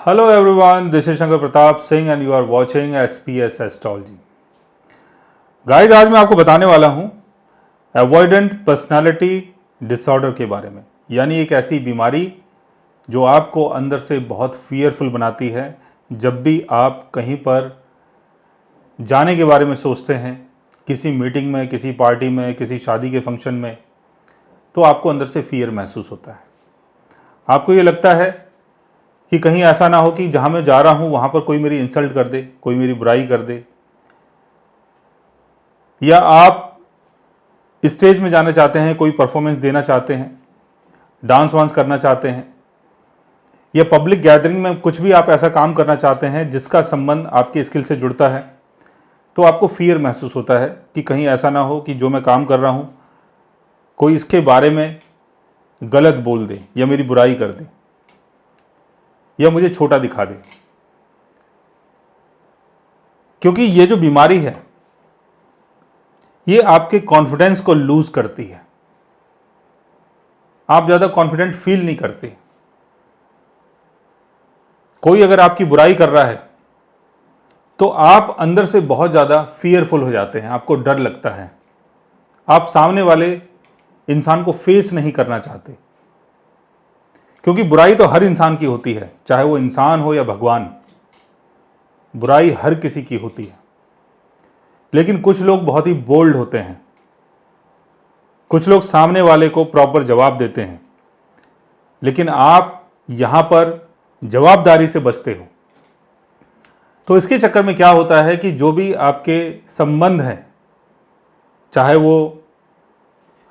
Hello everyone, this is Shankar Pratap Singh and you are watching SPS Astrology. Guys, आज मैं आपको बताने वाला हूँ अवॉइडेंट पर्सनालिटी डिसऑर्डर के बारे में, यानी एक ऐसी बीमारी जो आपको अंदर से बहुत फियरफुल बनाती है। जब भी आप कहीं पर जाने के बारे में सोचते हैं, किसी मीटिंग में, किसी पार्टी में, किसी शादी के फंक्शन में, तो आपको अंदर से फियर महसूस होता है। आपको ये लगता है कि कहीं ऐसा ना हो कि जहाँ मैं जा रहा हूँ वहाँ पर कोई मेरी इंसल्ट कर दे, कोई मेरी बुराई कर दे, या आप स्टेज में जाना चाहते हैं, कोई परफॉर्मेंस देना चाहते हैं, डांस वांस करना चाहते हैं, या पब्लिक गैदरिंग में कुछ भी आप ऐसा काम करना चाहते हैं जिसका संबंध आपके स्किल से जुड़ता है, तो आपको फियर महसूस होता है कि कहीं ऐसा ना हो कि जो मैं काम कर रहा हूँ कोई इसके बारे में गलत बोल दे या मेरी बुराई कर दे या मुझे छोटा दिखा दे। क्योंकि ये जो बीमारी है ये आपके कॉन्फिडेंस को लूज करती है। आप ज्यादा कॉन्फिडेंट फील नहीं करते। कोई अगर आपकी बुराई कर रहा है तो आप अंदर से बहुत ज्यादा फियरफुल हो जाते हैं, आपको डर लगता है, आप सामने वाले इंसान को फेस नहीं करना चाहते। क्योंकि बुराई तो हर इंसान की होती है, चाहे वो इंसान हो या भगवान, बुराई हर किसी की होती है। लेकिन कुछ लोग बहुत ही बोल्ड होते हैं, कुछ लोग सामने वाले को प्रॉपर जवाब देते हैं, लेकिन आप यहां पर जवाबदारी से बचते हो। तो इसके चक्कर में क्या होता है कि जो भी आपके संबंध हैं, चाहे वो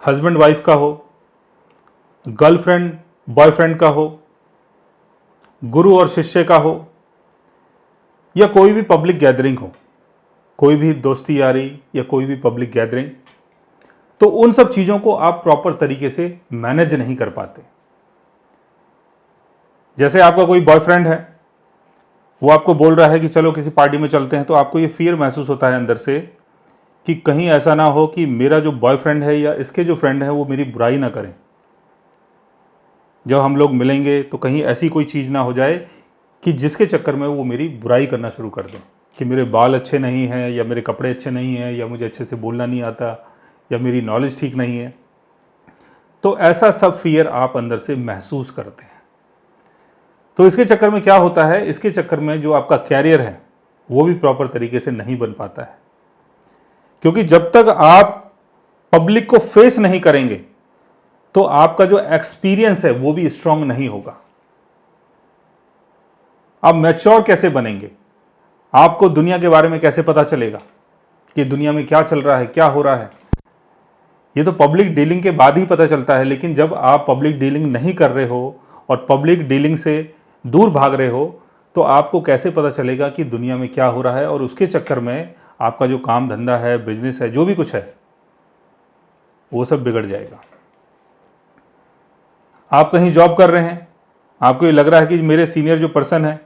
हस्बैंड वाइफ का हो, गर्लफ्रेंड बॉयफ्रेंड का हो, गुरु और शिष्य का हो, या कोई भी पब्लिक गैदरिंग हो, कोई भी दोस्ती यारी या कोई भी पब्लिक गैदरिंग, तो उन सब चीज़ों को आप प्रॉपर तरीके से मैनेज नहीं कर पाते। जैसे आपका कोई बॉयफ्रेंड है, वो आपको बोल रहा है कि चलो किसी पार्टी में चलते हैं, तो आपको ये फियर महसूस होता है अंदर से कि कहीं ऐसा ना हो कि मेरा जो बॉयफ्रेंड है या इसके जो फ्रेंड है वो मेरी बुराई ना करें। जब हम लोग मिलेंगे तो कहीं ऐसी कोई चीज़ ना हो जाए कि जिसके चक्कर में वो मेरी बुराई करना शुरू कर दें, कि मेरे बाल अच्छे नहीं हैं, या मेरे कपड़े अच्छे नहीं हैं, या मुझे अच्छे से बोलना नहीं आता, या मेरी नॉलेज ठीक नहीं है। तो ऐसा सब फियर आप अंदर से महसूस करते हैं। तो इसके चक्कर में क्या होता है, इसके चक्कर में जो आपका कैरियर है वो भी प्रॉपर तरीके से नहीं बन पाता है। क्योंकि जब तक आप पब्लिक को फेस नहीं करेंगे तो आपका जो एक्सपीरियंस है वो भी स्ट्रांग नहीं होगा। आप मैच्योर कैसे बनेंगे? आपको दुनिया के बारे में कैसे पता चलेगा कि दुनिया में क्या चल रहा है, क्या हो रहा है? ये तो पब्लिक डीलिंग के बाद ही पता चलता है। लेकिन जब आप पब्लिक डीलिंग नहीं कर रहे हो और पब्लिक डीलिंग से दूर भाग रहे हो, तो आपको कैसे पता चलेगा कि दुनिया में क्या हो रहा है? और उसके चक्कर में आपका जो काम धंधा है, बिजनेस है, जो भी कुछ है, वो सब बिगड़ जाएगा। आप कहीं जॉब कर रहे हैं, आपको ये लग रहा है कि मेरे सीनियर जो पर्सन है,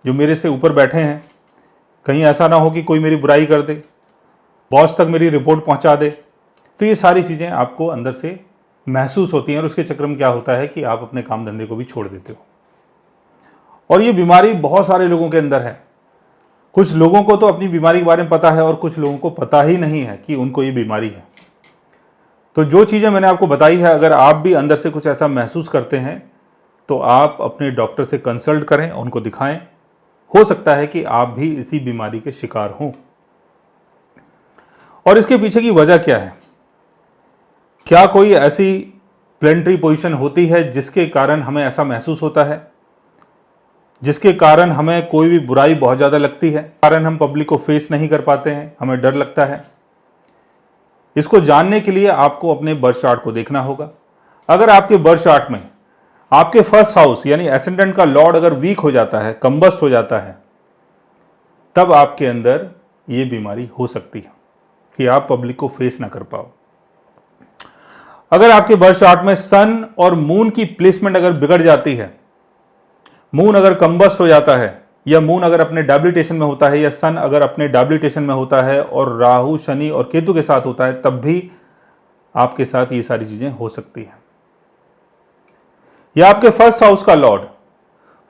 जो मेरे से ऊपर बैठे हैं, कहीं ऐसा ना हो कि कोई मेरी बुराई कर दे, बॉस तक मेरी रिपोर्ट पहुंचा दे। तो ये सारी चीज़ें आपको अंदर से महसूस होती हैं और उसके चक्कर में क्या होता है कि आप अपने काम धंधे को भी छोड़ देते हो। और ये बीमारी बहुत सारे लोगों के अंदर है। कुछ लोगों को तो अपनी बीमारी के बारे में पता है और कुछ लोगों को पता ही नहीं है कि उनको ये बीमारी है। तो जो चीज़ें मैंने आपको बताई है, अगर आप भी अंदर से कुछ ऐसा महसूस करते हैं तो आप अपने डॉक्टर से कंसल्ट करें, उनको दिखाएं। हो सकता है कि आप भी इसी बीमारी के शिकार हों। और इसके पीछे की वजह क्या है? क्या कोई ऐसी प्लेनेटरी पोजीशन होती है जिसके कारण हमें ऐसा महसूस होता है, जिसके कारण हमें कोई भी बुराई बहुत ज़्यादा लगती है, कारण हम पब्लिक को फेस नहीं कर पाते हैं, हमें डर लगता है? इसको जानने के लिए आपको अपने बर्थ चार्ट को देखना होगा। अगर आपके बर्थ चार्ट में आपके फर्स्ट हाउस यानी एसेंडेंट का लॉर्ड अगर वीक हो जाता है, कंबस्ट हो जाता है, तब आपके अंदर ये बीमारी हो सकती है कि आप पब्लिक को फेस ना कर पाओ। अगर आपके बर्थ चार्ट में सन और मून की प्लेसमेंट अगर बिगड़ जाती है, मून अगर कंबस्ट हो जाता है, या मून अगर अपने डैबिलिटेशन में होता है, या सन अगर अपने डैबिलिटेशन में होता है और राहु, शनि और केतु के साथ होता है, तब भी आपके साथ ये सारी चीजें हो सकती हैं। या आपके फर्स्ट हाउस का लॉर्ड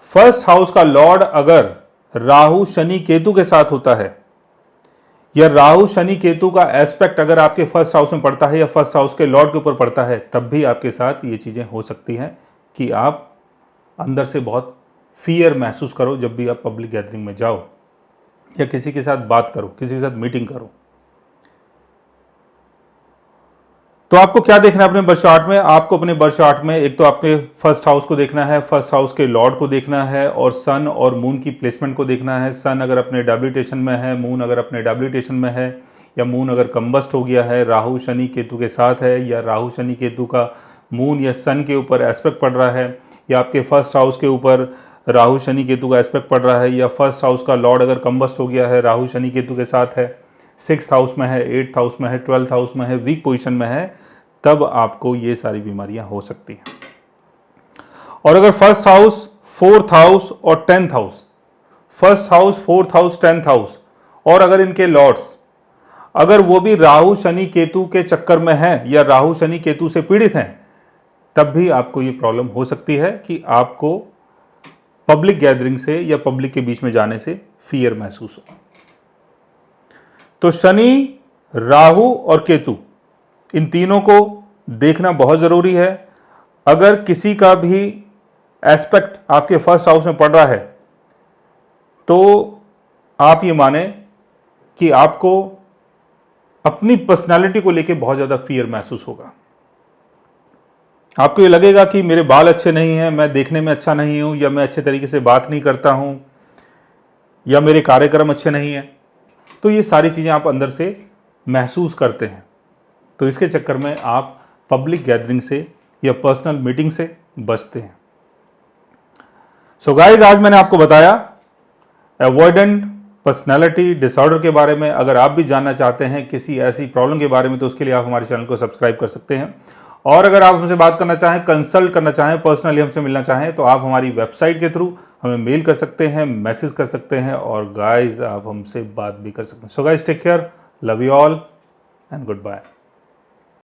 फर्स्ट हाउस का लॉर्ड अगर राहु शनि केतु के साथ होता है, या राहु शनि केतु का एस्पेक्ट अगर आपके फर्स्ट हाउस में पड़ता है या फर्स्ट हाउस के लॉर्ड के ऊपर पड़ता है, तब भी आपके साथ ये चीजें हो सकती हैं कि आप अंदर से बहुत फियर महसूस करो जब भी आप पब्लिक गैदरिंग में जाओ या किसी के साथ बात करो, किसी के साथ मीटिंग करो। तो आपको क्या देखना है अपने बर्थ चार्ट में? आपको अपने बर्थ चार्ट में एक तो आपके फर्स्ट हाउस को देखना है, फर्स्ट हाउस के लॉर्ड को देखना है, और सन और मून की प्लेसमेंट को देखना है। सन अगर अपने डैबिलिटेशन में है, मून अगर अपने डैबिलिटेशन में है, या मून अगर कंबस्ट हो गया है, राहु शनि केतु के साथ है, या राहु शनि केतु का मून या सन के ऊपर एस्पेक्ट पड़ रहा है, या आपके फर्स्ट हाउस के ऊपर राहु शनि केतु का एस्पेक्ट पड़ रहा है, या फर्स्ट हाउस का लॉर्ड अगर कंबस्ट हो गया है, राहु शनि केतु के साथ है, 6th हाउस में है, 8th हाउस में है, 12th हाउस में है, वीक पोजीशन में है, तब आपको ये सारी बीमारियां हो सकती हैं। और अगर फर्स्ट हाउस, 4th हाउस और 10th house, first house, 4th house, 10th house, और अगर इनके लॉर्ड्स अगर वो भी राहु शनि केतु के चक्कर में है या राहु शनि केतु से पीड़ित हैं, तब भी आपको ये प्रॉब्लम हो सकती है कि आपको पब्लिक गैदरिंग से या पब्लिक के बीच में जाने से फियर महसूस हो। तो शनि, राहु और केतु, इन तीनों को देखना बहुत जरूरी है। अगर किसी का भी एस्पेक्ट आपके फर्स्ट हाउस में पड़ रहा है, तो आप ये माने कि आपको अपनी पर्सनालिटी को लेके बहुत ज्यादा फियर महसूस होगा। आपको ये लगेगा कि मेरे बाल अच्छे नहीं हैं, मैं देखने में अच्छा नहीं हूं, या मैं अच्छे तरीके से बात नहीं करता हूं, या मेरे कार्यक्रम अच्छे नहीं हैं। तो ये सारी चीजें आप अंदर से महसूस करते हैं। तो इसके चक्कर में आप पब्लिक गैदरिंग से या पर्सनल मीटिंग से बचते हैं। सो गाइस, आज मैंने आपको बताया अवॉइडेंट पर्सनैलिटी डिसऑर्डर के बारे में। अगर आप भी जानना चाहते हैं किसी ऐसी प्रॉब्लम के बारे में, तो उसके लिए आप हमारे चैनल को सब्सक्राइब कर सकते हैं। और अगर आप हमसे बात करना चाहें, कंसल्ट करना चाहें, पर्सनली हमसे मिलना चाहें, तो आप हमारी वेबसाइट के थ्रू हमें मेल कर सकते हैं, मैसेज कर सकते हैं, और गाइस आप हमसे बात भी कर सकते हैं। So guys, take care, love you all and good bye.